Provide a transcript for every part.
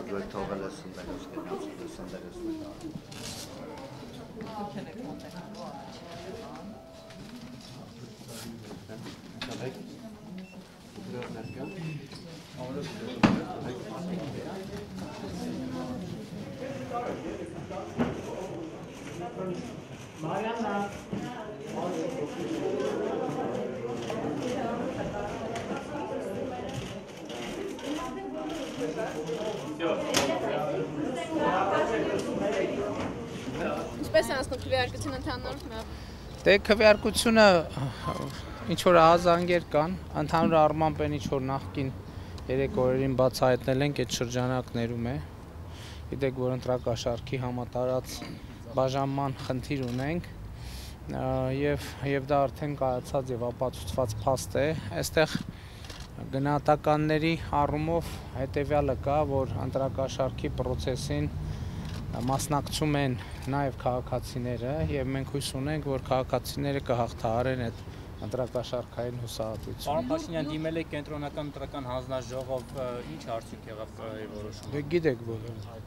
դու թողել ես ընդերս գնացել ընդերս Ինչպես է անցնում քվեարկությունը ընդհանուր Դե քվեարկությունը ինչ որ ազանգեր կան, ընդհանուր առմամբ այն ինչ որ նախկին 3 օրերին բացահայտնել ենք այդ շրջանակներում է։ Գիտեք, որ ընտրակաշառքի համատարած բաժանման խնդիր ունենք եւ դա արդեն կայացած եւ ապացուցված փաստ է։ Այստեղ գնահատականների առումով հետեւյալը կա, որ ընտրակաշառքի process-ին մասնակցում են նաև քաղաքացիները եւ մենք հույս ունենք, որ քաղաքացիները կհաղթահարեն այդ ընտրակաշառքային հուսահատությունը։ Պարոն Փաշինյան, դիմել եք կենտրոնական ընտրական հանձնաժողով, ինչ արդյունք եղավ որոշումը։ Դե գիտեք բոլորը։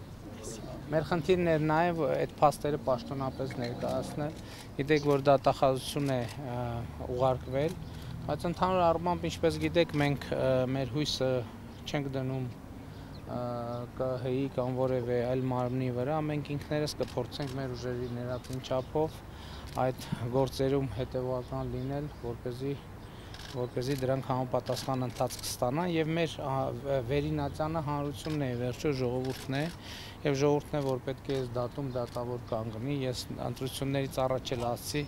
Մեր խնդիրն էր նաև այդ փաստերը պաշտոնապես ներկայացնել։ Գիտեք, որ դատախազություն է ուղարկվել, բայց ընդհանուր առմամբ, ինչպես գիտեք, մենք մեր հույսը չենք դնում ԿՀ-ի կամ որևէ այլ մարմնի վրա, մենք ինքներս կփորձենք մեր ուժերի ներածին չափով այդ գործերում հետևողական լինել, որպեսզի դրանք համապատասխան ընթացք ստանան եւ մեր վերինացյանը հանրությունն է, վերջո ժողովուրդն է եւ ժողովուրդն է, որ պետք է այս դատում դատավոր կանգնի։ Ես ընտրություններից առաջ էլ ասացի,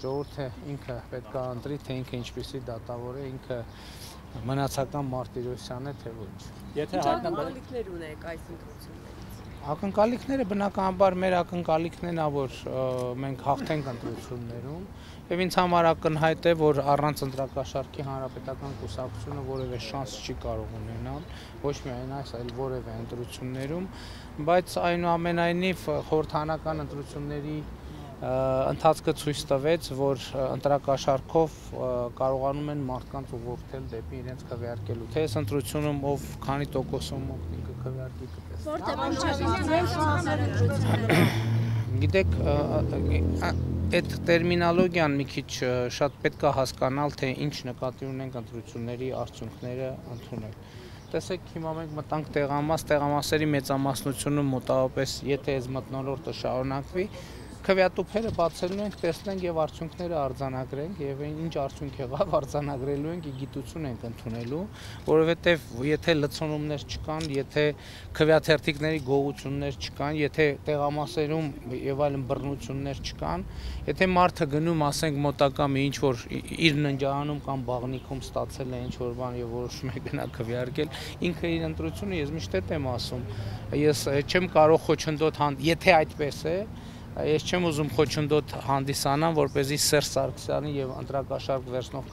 ժողովուրդը ինքը պետք է ընտրի, թե ինքը ինչպիսի դատավոր է, ինքը մնացական Մարտիրոսյան է, թե ոչ։ Եթե ակնկալիքներ ունեք այս ընտրություններից։ Ակնկալիքները բնականաբար մեր ակնկալիքներն է, որ մենք հաղթենք ընտրություններում եւ ինձ համար ակնհայտ է, որ առանց ընտրակաշառքի հանրապետական կուսակցությունը որևէ շանս չի կարող ունենալ, ոչ միայն այս, այլ որևէ ընտրություններում, բայց այնուամենայնիվ խորհրդանական ընտրությունների ընթացքը ցույց տվեց, որ ընտրակաշառքով կարողանում են մարդկանց ուղղորդել դեպի իրենց քվեարկելու։ Թե այս ընտրությունում ով քանի տոկոսով ինքը քվեարկի կտեսնի։ Գիտեք, այդ տերմինոլոգիան մի քիչ շատ պետք է հասկանալ, թե ինչ նկատի ունենք ընտրությունների արդյունքները ընդունել։ Տեսեք, հիմա մենք մտանք տեղամասերի մեծամասնությունը մոտավորապես, եթե այս մթնոլորտը շարունակվի, քվեատուփերը բացելու ենք, տեսնենք եւ արդյունքները արձանագրենք եւ ինչ արդյունք եղավ արձանագրելու ենք, գիտություն ենք ընդունելու, որովհետեւ եթե լցոնումներ չկան, եթե քվեաթերթիկների գողություններ չկան, եթե տեղամասերում եւ այլն բռնություններ չկան, եթե մարդը գնում, ասենք մոտակա մի ինչ որ իր ննջարանում կամ բաղնիքում ստացել է ինչ որ բան եւ որոշում է գնա քվեարկել, ինքը իր ընտրությունը ես միշտ եմ ասում, ես չեմ կարող խոչընդոտ, եթե այդպես է, ես չեմ ուզում խոչընդոտ հանդիսանամ, որպեսզի Սերժ Սարգսյանի եւ ընտրակաշառք վերցնող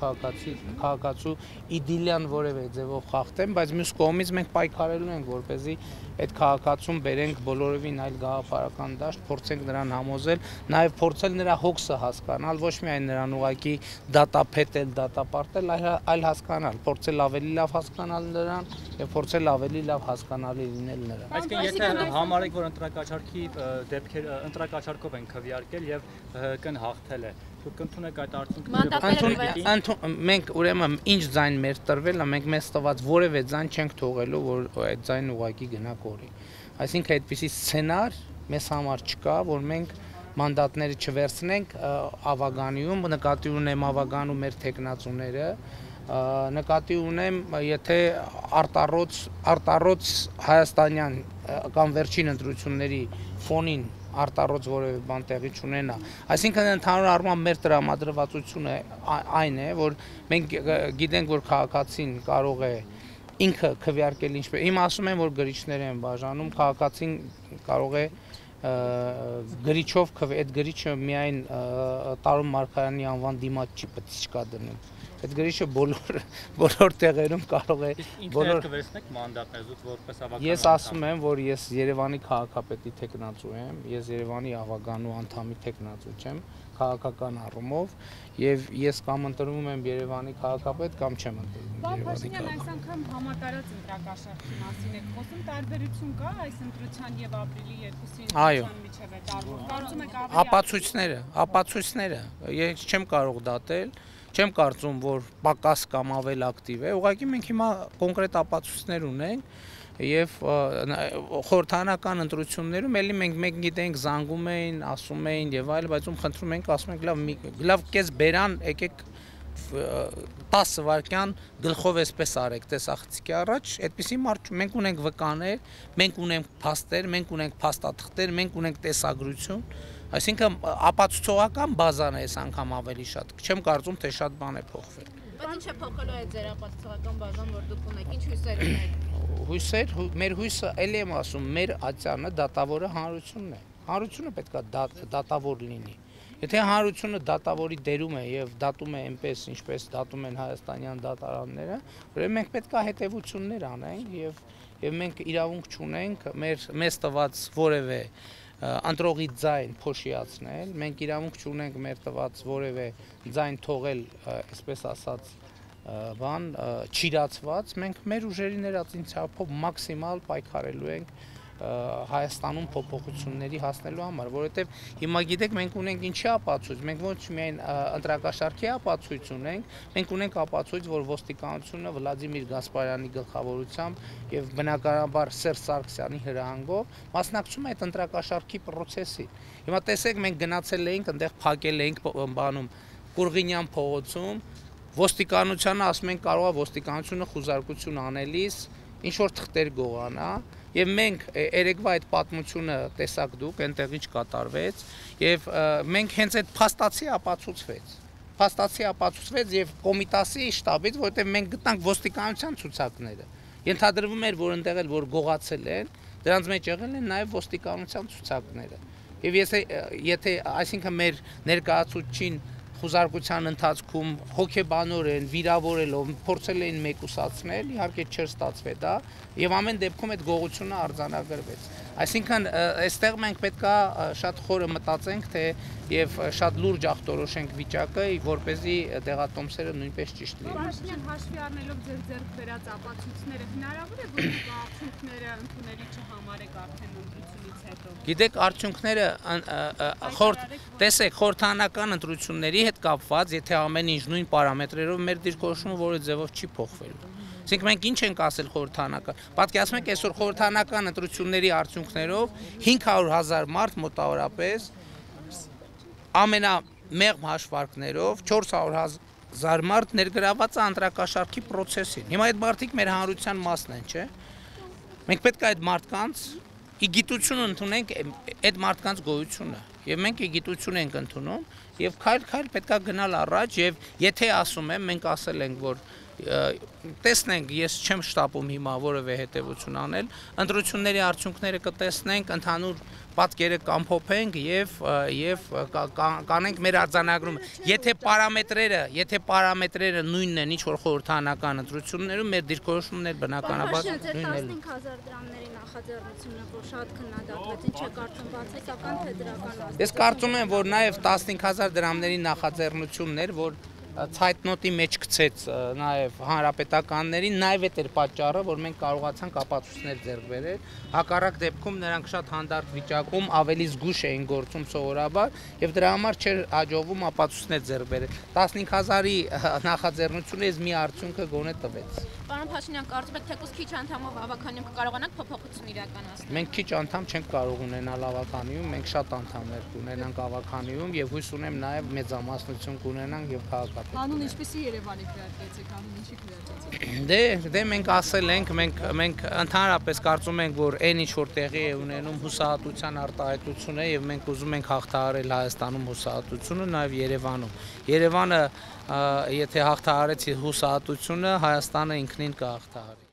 քաղաքացու իդիլիան որևէ ձևով խախտեն, բայց մյուս կողմից մենք պայքարելու ենք, որպեսզի այդ քաղաքացուն բերենք բոլորովին այլ գաղափարական դաշտ, փորձենք նրան համոզել, նաեւ փորձել նրա հոգսը հասկանալ, ոչ միայն նրան ուղղակի դատապետել, դատապարտել, այլ հասկանալ, փորձել ավելի լավ հասկանալ նրան եւ փորձել ավելի լավ հասկանալի լինել նրան։ Այսինքն եթե համարեք, որ ընտրակաշառքի դեպքեր ընտրակաշառքով են քվեարկել եւ ՀՀԿ-ն հաղթել է, դուք կընդունեք այդ արդյունքը։ Մենք ուրեմն ինչ ձայն մեր տրվել է, մենք մեզ տված որևէ ձայն չենք թողելու, որ այդ ձայնը ուղղակի գնա կորի։ Այսինքն այդպիսի սցենար մեզ համար չկա, որ մենք մանդատները չվերցնենք ավագանիում, նկատի ունեմ ավագանու մեր տեխնացուները, նկատի ունեմ, եթե արտառոց հայաստանյան կամ վերջին ընտրությունների ֆոնին արտառոց որևէ բան տեղի չունենա։ Այսինքն ընդհանուր առմամբ մեր տրամադրվածությունը այն է, որ մենք գիտենք, որ քաղաքացին կարող է ինքը քվեարկել ինչպես։ Հիմա ասում են, որ գրիչներ են բաժանում, քաղաքացին կարող է գրիչով այդ գրիչը միայն Տարոն Մարգարյանի անվան դիմաց չի պետք է դնում։ Այդ գրիչը բոլոր տեղերում կարող է բոլոր կվերցնեք մանդատներ զուտ որպես ավագանու։ Ես ասում եմ, որ ես Երևանի քաղաքապետի տեխնացու եմ, ես Երևանի ավագանու անդամի տեխնացու չեմ, քաղաքական առումով եւ ես կամ ընտրվում եմ Երևանի քաղաքապետ կամ չեմ ընտրվում Պարոն Երևանի Փաշինյան, այս անգամ համատարած ընտրակաշառքի մասին եք խոսում, տարբերություն կա այս ընտրության եւ ապրիլի 2-ի ընտրության միջև է տարբեր։ Կարծում եք ավելի ապացույցները ես չեմ կարող դատել, չեմ կարծում, որ պակաս կամ ավել ակտիվ է, ուղղակի մենք հիմա կոնկրետ ապացույցներ ունենք եւ խորհրդանական ընտրություններում էլի մենք գիտենք զանգում էին, ասում էին եւ այլ, բայց ում խնդրում ենք, ասում ենք լավ կես բերան, եկեք 10 վայրկյան գլխով էսպես արեք, տեսախցիկի առաջ, այդպիսի մարդ մենք ունենք վկաներ, մենք ունենք փաստեր, մենք ունենք փաստաթղթեր, մենք ունենք տեսագրություն, այսինքն ապացուցողական բազան է այս անգամ ավելի շատ, չեմ կարծում թե շատ բան է փոխվել։ Բայց ինչ է փոխելու այդ ձեր ապացուցողական բազան, որ դուք ունեք, ինչ հույսեր ունեք։ Հույսեր, մեր հույսը, էլի եմ ասում, մեր ատյանը դատավորը հանրությունն է։ Հանրությունը պետք է դատավոր լինի։ Եթե հանրությունը դատավորի դերում է եւ դատում է այնպես, ինչպես դատում են հայաստանյան դատարանները, ուրեմն մենք պետք է հետեւություններ անենք եւ մենք իրավունք չունենք մեզ տված որևէ ընտրողի ձայն փոշիացնել, մենք իրավունք չունենք մեր տված որևէ ձայն թողել, այսպես ասած, բան չիրացված, մենք մեր ուժերի ներածին չափով մաքսիմալ պայքարելու ենք Հայաստանում փոփոխությունների հասնելու համար, որովհետև հիմա գիտեք մենք ունենք ինչի ապացույց, մենք ոչ միայն ընտրակաշառքի ապացույց ունենք, մենք ունենք ապացույց, որ ոստիկանությունը Վլադիմիր Գասպարյանի գլխավորությամբ եւ բնականաբար Սերժ Սարգսյանի հրահանգով մասնակցում է այդ ընտրակաշառքի process-ին։ Հիմա տեսեք մենք գնացել էինք, այնտեղ փակել էինք բանում Կուրղինյան փողոցում, ոստիկանությանը ասում են կարող է ոստիկանությունը խուզարկություն անելիս ինչ որ թղթեր գողանա եւ մենք երեկվա այդ պատմությունը տեսակ դուք այնտեղ ինչ կատարվեց եւ մենք հենց այդ փաստացի ապացուցվեց եւ կոմիտասի շտաբից որովհետեւ մենք գտանք ոստիկանության ցուցակները ենթադրվում էր որ այնտեղ էլ որ գողացել են դրանց մեջ եղել են նաեւ ոստիկանության ցուցակները եւ եթե այսինքն մեր ներկայացուցչին խուզարկության ընթացքում հոգեբանորեն վիրավորելով փորձել էին մեկուսացնել, իհարկե չէր ստացվել դա, եւ ամեն դեպքում այդ գողությունը արձանագրվեց։ Այսինքն այստեղ մենք պետքա շատ խորը մտածենք, թե եւ շատ լուրջ ախտորոշենք վիճակը, որպեսզի դեղատոմսերը նույնպես ճիշտ լինեն։ Փաշինյան, հաշվի առնելով ձեր ձեռք բերած ապացույցները, հնարավոր է որ արդյունքները ընդունելի չհամարեք արդեն ընտրությունից հետո։ Գիտեք, արդյունքները տեսեք, խորհրդանական ընտրությունների հետ կապված, եթե ամեն ինչ նույն պարամետրերով մեր դիրքորոշումը որը ձևով չի փոխվելու։ Այսինքն մենք ինչ ենք ասել խորհրդանական։ Պատկերացնեք այսօր խորհրդանական ընտրությունների արդյունքներով 500,000 մարդ մոտավորապես ամենամեղմ հաշվարկներով 400,000 մարդ ներգրաված է ընտրակաշառքի process-ին։ Հիմա այդ մարդիկ մեր հանրության մասն են, չէ՞։ Մենք պետք է այդ մարդկանց ի գիտություն ընդունենք այդ մարդկանց գոյությունը եւ մենք ի գիտություն ենք ընդունում եւ քայլ պետք է գնալ առաջ եւ եթե ասում եմ մենք ասել ենք որ տեսնենք ես չեմ շտապում հիմա որևէ հետևություն անել ընտրությունների արդյունքները կտեսնենք ընդհանուր պատկերը կամփոփենք եւ կանենք մեր արձանագրումը եթե պարամետրերը նույնն են ինչ որ խորհրդանական ընտրություններում մեր դիրքորոշումներ բնականաբար նույնն են 15,000 դրամների նախաձեռնությունը որ շատ քննադատվեց ինչ է կարծում բացասական թե դրական Ես կարծում եմ որ նաեւ 15,000 դրամների նախաձեռնությունն էր որ ցայտնոտի մեջ գցեց նաև հանրապետականներին, նաև այդ էր պատճառը, որ մենք կարողացանք ապացույցներ ձեռք բերել։ Հակառակ դեպքում նրանք շատ հանդարտ վիճակում ավելի զգուշ էին գործում սովորաբար եւ դրա համար չէր հաջողվում ապացույցներ ձեռք բերել։ 15,000-ի նախաձեռնությունից մի արդյունքը գոնե տվեց։ Պարոն Փաշինյան, կարծում եք թեկուզ քիչ անդամով հավաքանիում կկարողանաք փոփոխություն իրականացնել։ Մենք քիչ անդամ չենք կարող ունենալ հավաքանիում, մենք շատ անդամներ կունենանք հավաքանիում եւ հույս ունեմ նաեւ մեծամասնություն կունենանք եւ քաղաքապետ։ Անուն ինչպեսի Երևանի քվեարկեցիք, անուն ինչի քվեարկեցիք։ Դե մենք ասել ենք, մենք ընդհանրապես կարծում ենք, որ այն ինչ որ տեղի է ունենում հուսահատության արտահայտություն է եւ մենք ուզում ենք հաղթահարել Հայաստանում հուսահատությունը, նաեւ Երևանում։ Երևանը եթե հաղթահարեցի հուսահատությունը, Հայաստանը ինքնին կհաղթահարի։